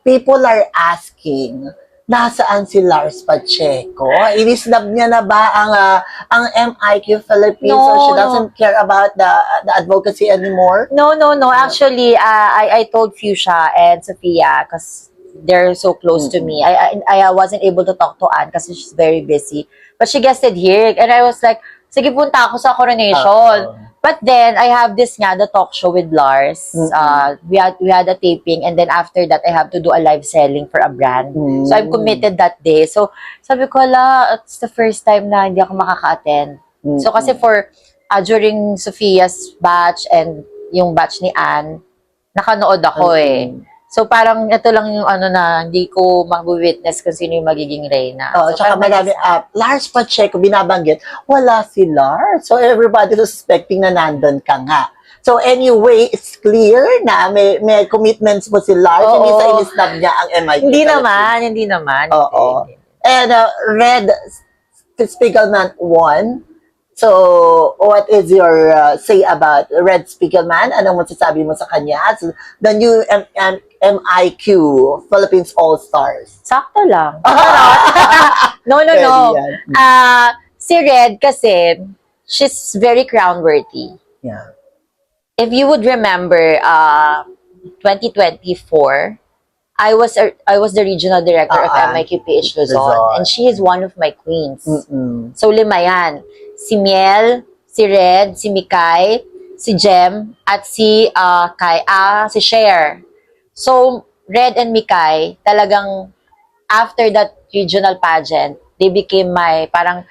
people are asking, nasaan si Lars Pacheco? Inisnab niya na ba ang MIQ Philippines, so she doesn't care about the advocacy anymore? No. Actually, I told Fuchsia and Sophia because they're so close to me. I wasn't able to talk to Anne because she's very busy. But she guested here, and I was like, sige, punta ako sa coronation. But then, I have this nga, the talk show with Lars. We had a taping, and then after that, I have to do a live selling for a brand. So, I'm committed that day. So, sabi ko, it's the first time na hindi ako makaka-attend. So, kasi during Sophia's batch and yung batch ni Anne, nakanood ako eh. So, parang ito lang yung na hindi ko mag-witness kung sino yung magiging reyna. So, tsaka marami, Lars Pacheco, binabanggit, wala si Lars. So, everybody suspecting na nandun ka nga. So, anyway, it's clear na may commitments mo si Lars. Hindi sa inisnab niya ang MIQ. Hindi naman. Oo. And Red Spiegelman won. So, what is your say about Red Spiegelman? Anong masasabi mo sa kanya? So, the new MIQ Philippines All-Stars. Sakto lang. No. Si Red kasi, she's very crown-worthy. Yeah. If you would remember, 2024, I was the regional director of MIQ PH Luzon, and she is one of my queens. So, 5 yan. Si Miel, si Red, si Mikay, si Jem, at si Cher. So, Red and Mikay, talagang after that regional pageant, they became my, parang,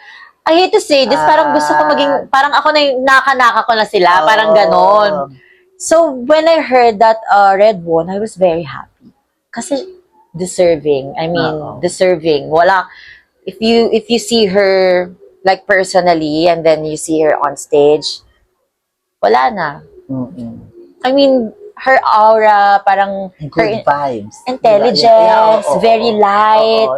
I hate to say this, parang gusto ko maging, parang ako na yung naka-naka ko na sila, parang ganon. So, when I heard that Red won, I was very happy. Kasi deserving. I mean, deserving. Wala, if you see her, like personally, and then you see her on stage, wala na. I mean, her aura, parang good vibes, intelligence, very light,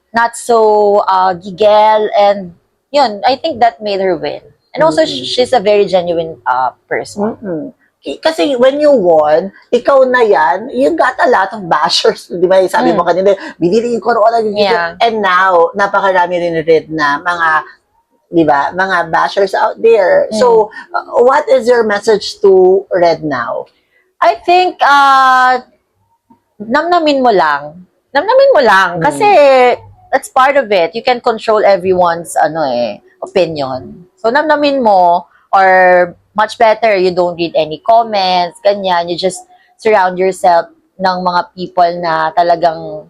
not so gigel, and yun, I think that made her win. And also, she's a very genuine person. Kasi when you won, ikaw na yan, you got a lot of bashers. Di ba? Sabi mo kanina, binili yung corona. And now, napakarami rin na mga, di ba, mga bashers out there. So, what is your message to Red now? I think, namnamin mo lang. Kasi, that's part of it. You can control everyone's, opinion. So, namnamin mo, or much better, you don't read any comments, ganyan. You just surround yourself ng mga people na talagang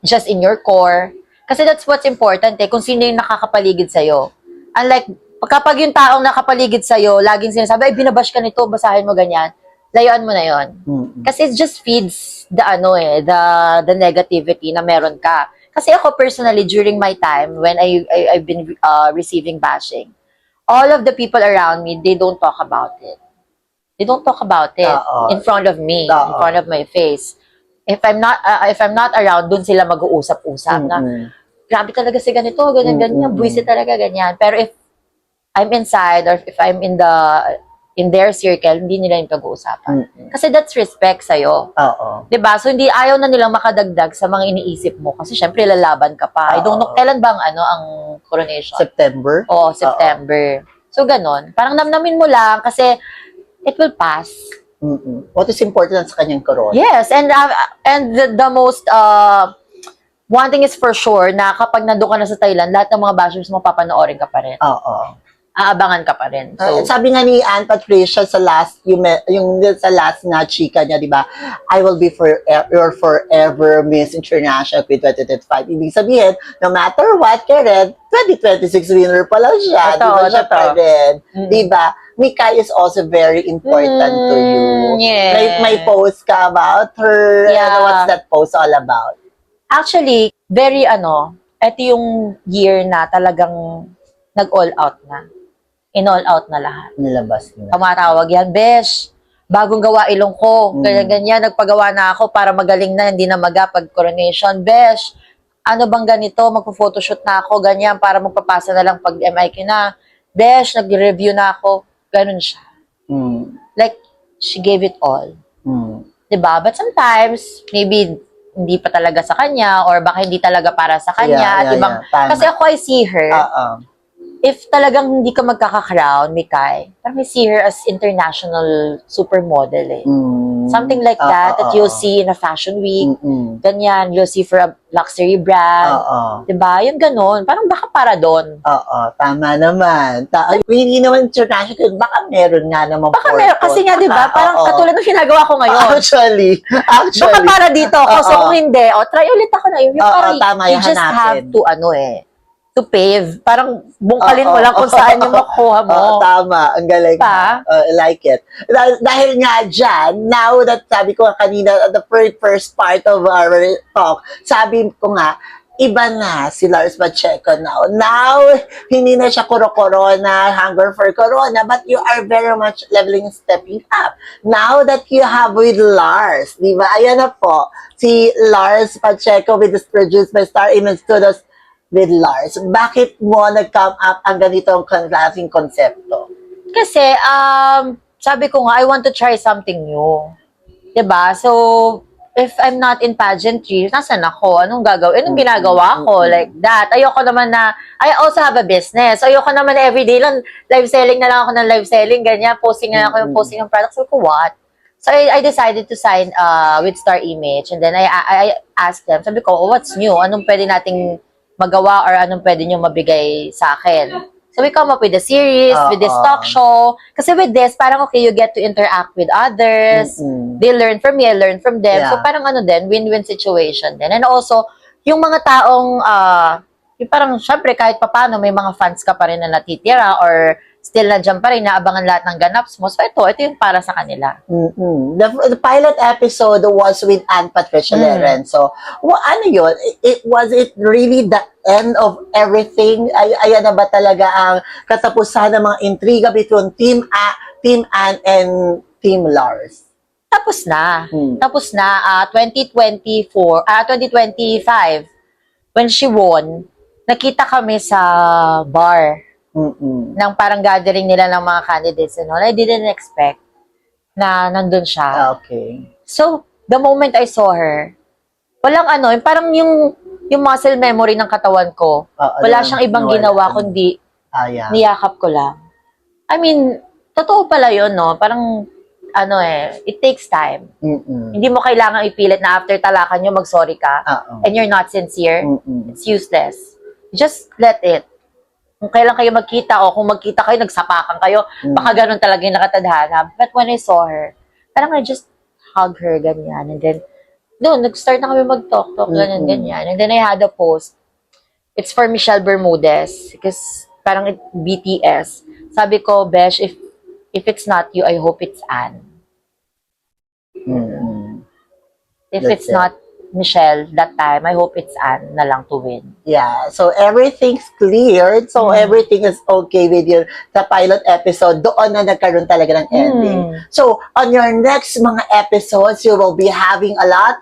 just in your core. Kasi that's what's important eh, kung sino yung nakakapaligid sa'yo. Unlike, kapag yung taong nakapaligid sa'yo, laging sinasabi, ay, binabash ka nito, basahin mo ganyan, layuan mo na yon. Kasi it just feeds the the negativity na meron ka. Kasi ako personally, during my time, when I've been receiving bashing, all of the people around me, they don't talk about it. They don't talk about it in front of me, in front of my face. If I'm not around, dun sila mag-uusap-usap na, grabe talaga si ganito, ganyan, buwisit talaga, ganyan. Pero if I'm inside, or if I'm in their circle, hindi nila yung pag-uusapan. Kasi that's respect sa'yo. Diba? So, ayaw na nilang makadagdag sa mga iniisip mo. Kasi syempre, lalaban ka pa. I don't know, kailan ba ang coronation? September? Oo, September. So, ganon. Parang namnamin mo lang kasi it will pass. What is important sa kanyang corona? Yes, and the most, one thing is for sure, na kapag nandun ka na sa Thailand, lahat ng mga bashers mo, papanoorin ka pa rin. Aabangan ka pa rin. So, sabi nga ni Anne Patricia sa last, yung sa last na chika niya, di ba? I will be your forever Miss International Queen 2025. Ibig sabihin, no matter what, Karen, 2026 winner pala siya. Di ba siya pa rin? Di ba? Mikay is also very important to you. Yes. May post ka about her. Yeah. What's that post all about? Actually, very ito yung year na talagang nag-all out na. In-all out na lahat. Nilabas na. Tumatawag yan, besh, bagong gawa ilong ko. Ganyan, nagpagawa na ako para magaling na, hindi na pag coronation. Besh, ano bang ganito? Magpo-photoshoot na ako, ganyan, para magpapasa na lang pag MIQ na. Besh, nag-review na ako. Ganun siya. Like, she gave it all. 'Diba? But sometimes, maybe hindi pa talaga sa kanya or baka hindi talaga para sa kanya at ibang Tama. kasi ako I see her Oo. if talagang hindi ka magkaka-crown, Mikay, parang I see her as international supermodel eh. Something like that that you'll see in a fashion week. Ganyan, you'll see for a luxury brand. Oo. Diba? Yung ganon. Parang baka para doon. Oo, tama naman. Hindi naman international, baka meron nga naman Baka meron. Kasi nga, diba? Parang katulad ng ginagawa ko ngayon. Actually. Baka para dito ako. So, Oo. kung hindi, try ulit ako na yun. Yung parang, tama, you just hanapin. have to, to pave. Parang, bungkalin mo lang kung saan yung makuha mo. Tama. Ang galing. Pa? I like it. Dahil nga dyan, now that sabi ko kanina, the first part of our talk, sabi ko nga, iba na si Lars Pacheco now. Now, hindi na siya corona, hunger for corona, but you are very much leveling, stepping up. Now that you have with Lars, di ba? Ayan na po, si Lars Pacheco with this produced by Star Image Studios with Lars. Bakit mo nag-come up ang ganitong klaseng konsepto? Kasi, sabi ko nga, I want to try something new. Diba? So, if I'm not in pageantry, nasan ako? Anong gagawin? Anong ginagawa ko? Like that. Ayoko naman na, I also have a business. Ayoko naman na everyday lang, live selling na lang ako ng live selling, ganyan. Posting na ako yung posting ng products. So, what? So, I decided to sign with Star Image. And then, I asked them, sabi ko, what's new? Anong pwede nating magawa or anong pwede nyo mabigay sa akin? So, we come up with a series, with this talk show. Kasi with this, parang okay, you get to interact with others. They learn from me, I learn from them. So, parang win-win situation din. And also, yung mga taong, yung parang, syempre, kahit papano, may mga fans ka pa rin na natitira or still nandiyan pa rin, naabangan lahat ng ganaps mo. So, ito yung para sa kanila. The pilot episode was with Anne Patricia Leren. So, ano yun? Was it really the end of everything? Ayan na ba talaga ang katapusan ng mga intriga between Team Anne and Team Lars? Tapos na. Tapos na, 2025, when she won, nakita kami sa bar. Ng parang gathering nila ng mga candidates and all. I didn't expect na nandun siya. Okay. So, the moment I saw her, walang parang yung muscle memory ng katawan ko, wala siyang ibang ginawa kundi niyakap ko lang. I mean, totoo pala yun, no? Parang, it takes time. Hindi mo kailangan ipilit na after talakan nyo, mag-sorry ka, and you're not sincere. It's useless. Just let it. Kung kailan kayo magkita o kung magkita kayo, nagsapakan kayo, baka ganun talaga yung nakatadhana. But when I saw her, parang I just hug her, ganyan. And then, nag-start na kami mag-talk-talk, ganyan. And then I had a post. It's for Michelle Bermudez. Because parang BTS. Sabi ko, Besh, if it's not you, I hope it's Anne. If it's not Michelle that time, I hope it's Anne na lang to win. Yeah, so everything's cleared. So everything is okay with you. Sa pilot episode, doon na nagkaroon talaga ng ending. So on your next mga episodes, you will be having a lot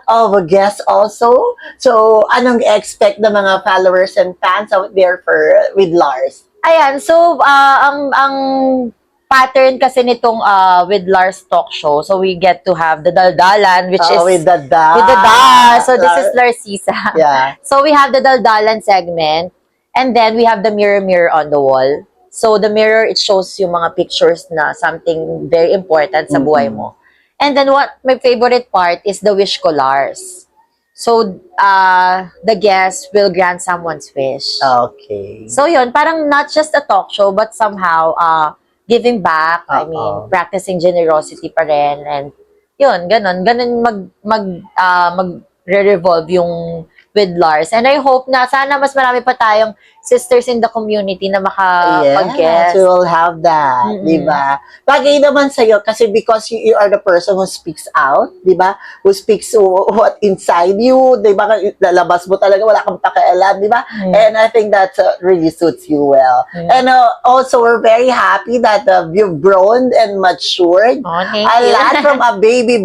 of guests also. So anong expect ng mga followers and fans out there with Lars? Ayan, so ang pattern kasi nitong with Lars talk show. So we get to have the daldalan, which is with the da. With the da. So this is Larsisa. Yeah. So we have the daldalan segment, and then we have the mirror on the wall. So the mirror, it shows yung mga pictures na something very important sa buhay mo. And then what my favorite part is the wish collars. So the guest will grant someone's wish. Okay. So yun, parang not just a talk show, but somehow giving back, I mean, practicing generosity pa rin, and yun, ganun mag-revolve yung with Lars. And I hope na sana mas marami pa tayong sisters in the community na makapag-guest. Yes, we will have that, di ba? Bagay naman sa'yo kasi because you are the person who speaks out, di ba? Who speaks what inside you, di ba? Lalabas mo talaga, wala kang pakialam, di ba? And I think that really suits you well. And also, we're very happy that you've grown and matured. Thank A you. lot from a baby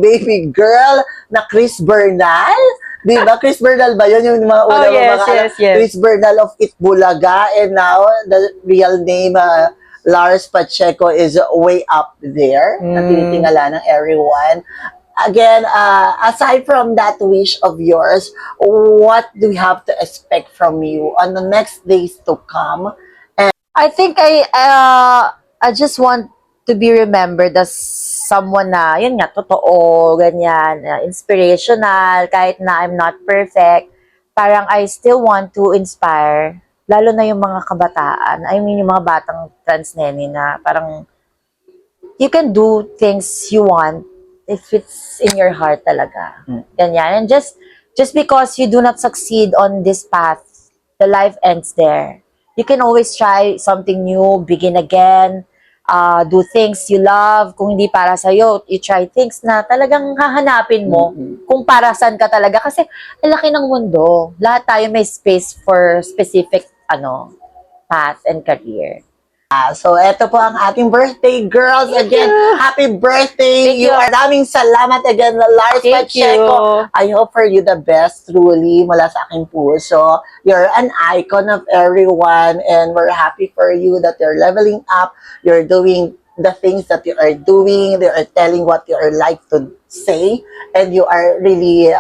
girl na Chris Bernal. Di ba? Chris Bernal ba yun? Yung mga una yes. Chris Bernal of Itbulaga, and now the real name Lars Pacheco is way up there. Na tinitingala ng everyone. Again, aside from that wish of yours, what do we have to expect from you on the next days to come? I think I just want to be remembered as someone na, yun nga, totoo, ganyan, inspirational, kahit na I'm not perfect. Parang I still want to inspire, lalo na yung mga kabataan. I mean, yung mga batang trans nene na parang you can do things you want if it's in your heart talaga. Ganyan. And just because you do not succeed on this path, the life ends there. You can always try something new, begin again, do things you love. Kung hindi para sa'yo, you try things na talagang hahanapin mo kung para saan ka talaga. Kasi ang laki ng mundo. Lahat tayo may space for specific path and career. So, eto po ang ating birthday girls. Again, happy birthday. Thank you. Maraming salamat again, Lars Thank Pacheco. you. I hope for you the best, truly, mula sa aking puso. You're an icon of everyone and we're happy for you that you're leveling up. You're doing the things that you are doing. They are telling what you are like to say. And you are really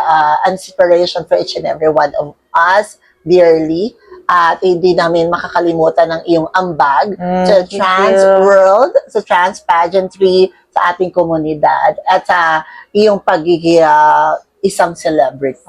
inspiration for each and every one of us, dearly. At hindi namin makakalimutan ng iyong ambag sa trans world, sa trans pageantry, sa ating komunidad, at sa iyong pagiging isang celebrity.